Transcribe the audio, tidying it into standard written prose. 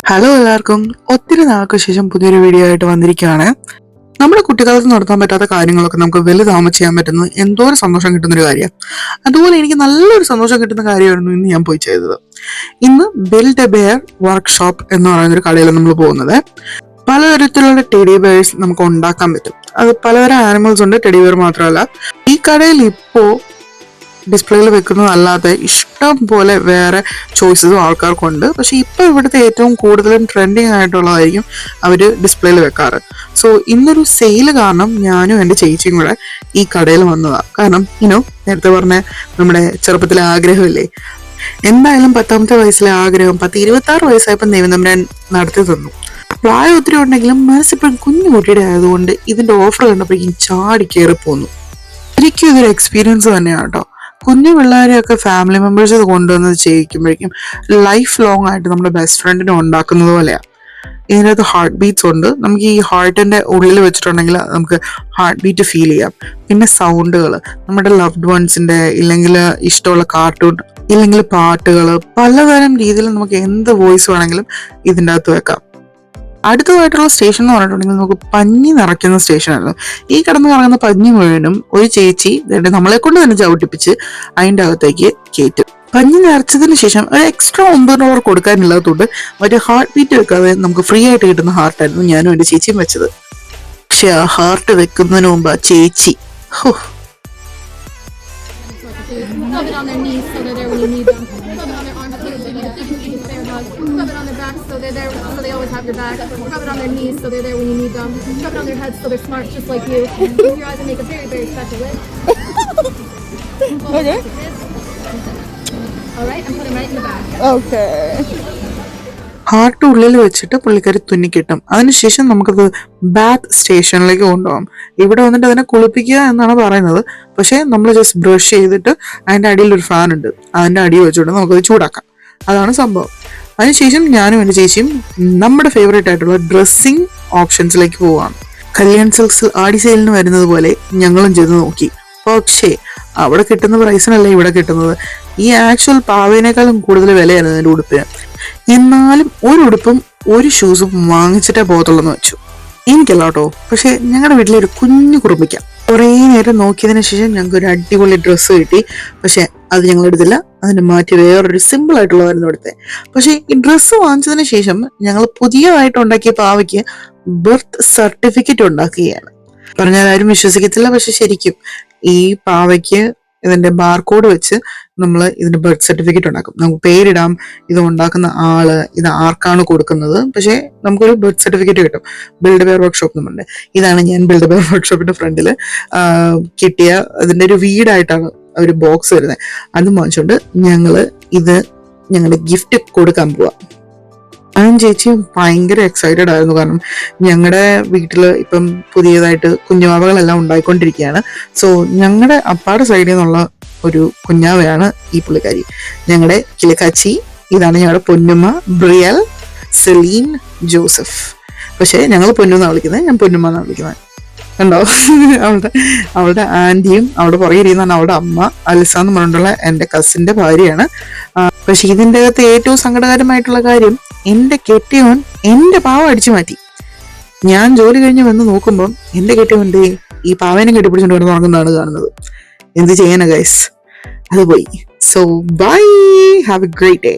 Hello എല്ലാവർക്കും, ഒത്തിരി നാൾക്ക് ശേഷം പുതിയൊരു വീഡിയോ ആയിട്ട് വന്നിരിക്കുകയാണ്. നമ്മുടെ കുട്ടിക്കാലത്ത് നടത്താൻ പറ്റാത്ത കാര്യങ്ങളൊക്കെ നമുക്ക് വലുതാവുമ്പോൾ ചെയ്യാൻ പറ്റുന്നത് എന്തോ ഒരു സന്തോഷം കിട്ടുന്ന ഒരു കാര്യമാണ്. അതുപോലെ എനിക്ക് നല്ലൊരു സന്തോഷം കിട്ടുന്ന കാര്യമായിരുന്നു ഇന്ന് ഞാൻ പോയി ചെയ്തത്. ഇന്ന് ബിൽഡ് എ ബെയർ വർക്ക്ഷോപ്പ് എന്ന് പറയുന്ന ഒരു കടയിലാണ് നമ്മൾ പോകുന്നത്. പലതരത്തിലുള്ള ടെഡി ബെയർസ് നമുക്ക് ഉണ്ടാക്കാൻ പറ്റും. അത് പലതരം ആനിമൽസ് ഉണ്ട്, ടെഡി ബെയർ മാത്രമല്ല. ഈ കടയിൽ ഇപ്പോൾ ഡിസ്പ്ലേയിൽ വെക്കുന്നതല്ലാതെ ഇഷ്ടം പോലെ വേറെ ചോയ്സസും ആൾക്കാർക്കുണ്ട്. പക്ഷെ ഇപ്പൊ ഇവിടുത്തെ ഏറ്റവും കൂടുതലും ട്രെൻഡിങ് ആയിട്ടുള്ളതായിരിക്കും അവർ ഡിസ്പ്ലേയിൽ വെക്കാറ്. സോ ഇന്നൊരു സെയിൽ കാരണം ഞാനും എൻ്റെ ചേച്ചിയും കൂടെ ഈ കടയിൽ വന്നതാണ്. കാരണം നേരത്തെ പറഞ്ഞ നമ്മുടെ ചെറുപ്പത്തിലെ ആഗ്രഹമില്ലേ, എന്തായാലും 10ാമത്തെ വയസ്സിലെ ആഗ്രഹം 26 വയസ്സായപ്പോൾ ദൈവം നടത്തി തന്നു. പ്രായം ഒത്തിരി ഉണ്ടെങ്കിലും മനസ്സിപ്പോഴും കുഞ്ഞു കുട്ടിയുടെ ആയതുകൊണ്ട് ഇതിന്റെ ഓഫർ കണ്ടപ്പോഴേക്കും ചാടി കയറി പോന്നു. ശരിക്കും ഇതൊരു എക്സ്പീരിയൻസ് തന്നെയാണ് കേട്ടോ. കുഞ്ഞു പിള്ളേരെയൊക്കെ ഫാമിലി മെമ്പേഴ്സ് ഇത് കൊണ്ടുവന്ന് ചെയ്യിക്കുമ്പോഴേക്കും ലൈഫ് ലോങ് ആയിട്ട് നമ്മുടെ ബെസ്റ്റ് ഫ്രണ്ടിനെ ഉണ്ടാക്കുന്നത് പോലെയാണ്. ഇതിനകത്ത് ഹാർട്ട് ബീറ്റ്സ് ഉണ്ട്. നമുക്ക് ഈ ഹാർട്ടിന്റെ ഉള്ളിൽ വെച്ചിട്ടുണ്ടെങ്കിൽ നമുക്ക് ഹാർട്ട് ബീറ്റ് ഫീൽ ചെയ്യാം. പിന്നെ സൗണ്ടുകൾ, നമ്മുടെ ലവ്ഡ് വൺസിന്റെ ഇല്ലെങ്കിൽ ഇഷ്ടമുള്ള കാർട്ടൂൺ ഇല്ലെങ്കിൽ പാട്ടുകൾ, പലതരം രീതിയിൽ നമുക്ക് എന്ത് വോയിസ് വേണമെങ്കിലും ഇതിൻ്റെ അകത്ത് വെക്കാം. അടുത്തതായിട്ടുള്ള സ്റ്റേഷൻ എന്ന് പറഞ്ഞിട്ടുണ്ടെങ്കിൽ നമുക്ക് പഞ്ഞി നിറയ്ക്കുന്ന സ്റ്റേഷനായിരുന്നു. ഈ കിടന്ന് കറങ്ങുന്ന പഞ്ഞി മുഴുവനും ഒരു ചേച്ചി നമ്മളെ കൊണ്ട് തന്നെ ചവിട്ടിപ്പിച്ച് അതിൻ്റെ അകത്തേക്ക് കയറ്റും. പഞ്ഞി നിറച്ചതിന് ശേഷം ഒരു എക്സ്ട്രാ $9 കൊടുക്കാനില്ലാത്തതുകൊണ്ട് ഒരു ഹാർട്ട് ബീറ്റ് വെക്കാതെ നമുക്ക് ഫ്രീ ആയിട്ട് കിട്ടുന്ന ഹാർട്ടായിരുന്നു ഞാനും എൻ്റെ ചേച്ചിയും വെച്ചത്. പക്ഷെ ആ ഹാർട്ട് വെക്കുന്നതിന് മുമ്പ് ആ ചേച്ചി Rub it on their knees so they're there when you need them. Rub it on their arms so they need a fair hug. Rub it on their backs so they're there so they always have your back. Rub it on their knees so they're there when you need them. Rub it on their heads so they're smart just like you. Close your eyes and make a very, very special wish. Okay. Alright, I'm putting right in the back. Okay. Heart ഉള്ളിൽ വെച്ചിട്ട് പുള്ളിക്കാരി തുന്നിക്കിട്ടും. അതിനുശേഷം നമുക്കത് ബാത്ത് സ്റ്റേഷനിലേക്ക് കൊണ്ടുപോകാം. ഇവിടെ വന്നിട്ട് അതിനെ കുളിപ്പിക്കുക എന്നാണ് പറയുന്നത്. പക്ഷെ നമ്മൾ ജസ്റ്റ് ബ്രഷ് ചെയ്തിട്ട് അതിൻ്റെ അടിയിൽ ഒരു ഫാൻ ഉണ്ട്, അതിൻ്റെ അടി വെച്ചിട്ട് നമുക്കത് ചൂടാക്കാം. അതാണ് സംഭവം. അതിനുശേഷം ഞാനും എൻ്റെ ചേച്ചിയും നമ്മുടെ ഫേവറേറ്റ് ആയിട്ടുള്ള ഡ്രസ്സിങ് ഓപ്ഷൻസിലേക്ക് പോവാണ്. കല്യാൺ സിൽക്സ് ആടി സെയിലിന് വരുന്നത് പോലെ ഞങ്ങളും ചെയ്ത് നോക്കി. പക്ഷേ അവിടെ കിട്ടുന്ന പ്രൈസിനല്ല ഇവിടെ കിട്ടുന്നത്. ഈ ആക്ച്വൽ പാവേനേക്കാളും കൂടുതൽ വിലയാണ് അതിൻ്റെ ഉടുപ്പിന്. എന്നാലും ഒരു ഉടുപ്പും ഒരു ഷൂസും വാങ്ങിച്ചിട്ടേ പോകത്തുള്ളൂ വെച്ചു. എനിക്കല്ല കേട്ടോ, പക്ഷെ ഞങ്ങളുടെ വീട്ടിലൊരു കുഞ്ഞു കുറുമ്പിക്കാം. കുറേ നേരം നോക്കിയതിനു ശേഷം ഞങ്ങൾക്ക് ഒരു അടിപൊളി ഡ്രസ്സ് കിട്ടി. പക്ഷെ അത് ഞങ്ങൾ എടുത്തില്ല, അതിന് മാറ്റി വേറൊരു സിമ്പിൾ ആയിട്ടുള്ളതായിരുന്നു എടുത്തത്. പക്ഷെ ഈ ഡ്രസ്സ് വാങ്ങിച്ചതിന് ശേഷം ഞങ്ങൾ പുതിയതായിട്ട് ഉണ്ടാക്കിയ പാവയ്ക്ക് ബർത്ത് സർട്ടിഫിക്കറ്റ് ഉണ്ടാക്കുകയാണ്. പറഞ്ഞാൽ ആരും വിശ്വസിക്കത്തില്ല, പക്ഷെ ശരിക്കും ഈ പാവയ്ക്ക് ഇതിന്റെ ബാർകോഡ് വെച്ച് നമ്മൾ ഇതിന്റെ ബർത്ത് സർട്ടിഫിക്കറ്റ് ഉണ്ടാക്കും. നമുക്ക് പേരിടാം, ഇത് ഉണ്ടാക്കുന്ന ആള്, ഇത് ആർക്കാണ് കൊടുക്കുന്നത്. പക്ഷെ നമുക്കൊരു ബർത്ത് സർട്ടിഫിക്കറ്റ് കിട്ടും. ബിൽഡ് ബെയർ വർക്ക്ഷോപ്പ് എന്നുണ്ട്. ഇതാണ് ഞാൻ ബിൽഡ് ബെയർ വർക്ക്ഷോപ്പിന്റെ ഫ്രണ്ടിൽ കിട്ടിയ അതിന്റെ ഒരു വീടായിട്ടാണ് ഒരു ബോക്സ് വരുന്നത്. അത് വാങ്ങിച്ചുകൊണ്ട് ഇത് ഞങ്ങളുടെ ഗിഫ്റ്റ് കൊടുക്കാൻ പോവാം. ഞാനും ചേച്ചിയും ഭയങ്കര എക്സൈറ്റഡ് ആയിരുന്നു. കാരണം ഞങ്ങളുടെ വീട്ടിൽ ഇപ്പം പുതിയതായിട്ട് കുഞ്ഞുവാവകളെല്ലാം ഉണ്ടായിക്കൊണ്ടിരിക്കുകയാണ്. സോ ഞങ്ങളുടെ അപ്പാടെ സൈഡിൽ നിന്നുള്ള ഒരു കുഞ്ഞാവയാണ് ഈ പുള്ളിക്കാരി, ഞങ്ങളുടെ കിളിക്കാച്ചി. ഇതാണ് ഞങ്ങളുടെ പൊന്നുമ്മ ബ്രിയൽ സെലീൻ ജോസഫ്. പക്ഷെ ഞങ്ങൾ പൊന്നുന്നാണ് വിളിക്കുന്നത്, ഞാൻ പൊന്നുമ്മ എന്നാണ് വിളിക്കുന്നത്. കണ്ടോ, അവളുടെ ആന്റിയും അവിടെ പുറകെ ഇരിക്കുന്നതാണ് അവളുടെ അമ്മ അലിസ എന്ന് പറഞ്ഞിട്ടുള്ള എൻ്റെ കസിന്റെ ഭാര്യയാണ്. പക്ഷെ ഇതിൻ്റെ അകത്ത് ഏറ്റവും സങ്കടകരമായിട്ടുള്ള കാര്യം, എന്റെ കെട്ടിയവൻ എന്റെ പാവ അടിച്ചു മാറ്റി. ഞാൻ ജോലി കഴിഞ്ഞ് വന്ന് നോക്കുമ്പോൾ എന്റെ കെട്ടിയവന്റെ ഈ പാവേനെ കെട്ടിപ്പിടിച്ചോണ്ട് കിടന്ന് ഉറങ്ങുന്നതാണ് കാണുന്നത്. എന്ത് ചെയ്യാനാ ഗൈസ്, അത് പോയി. So bye, have a great day.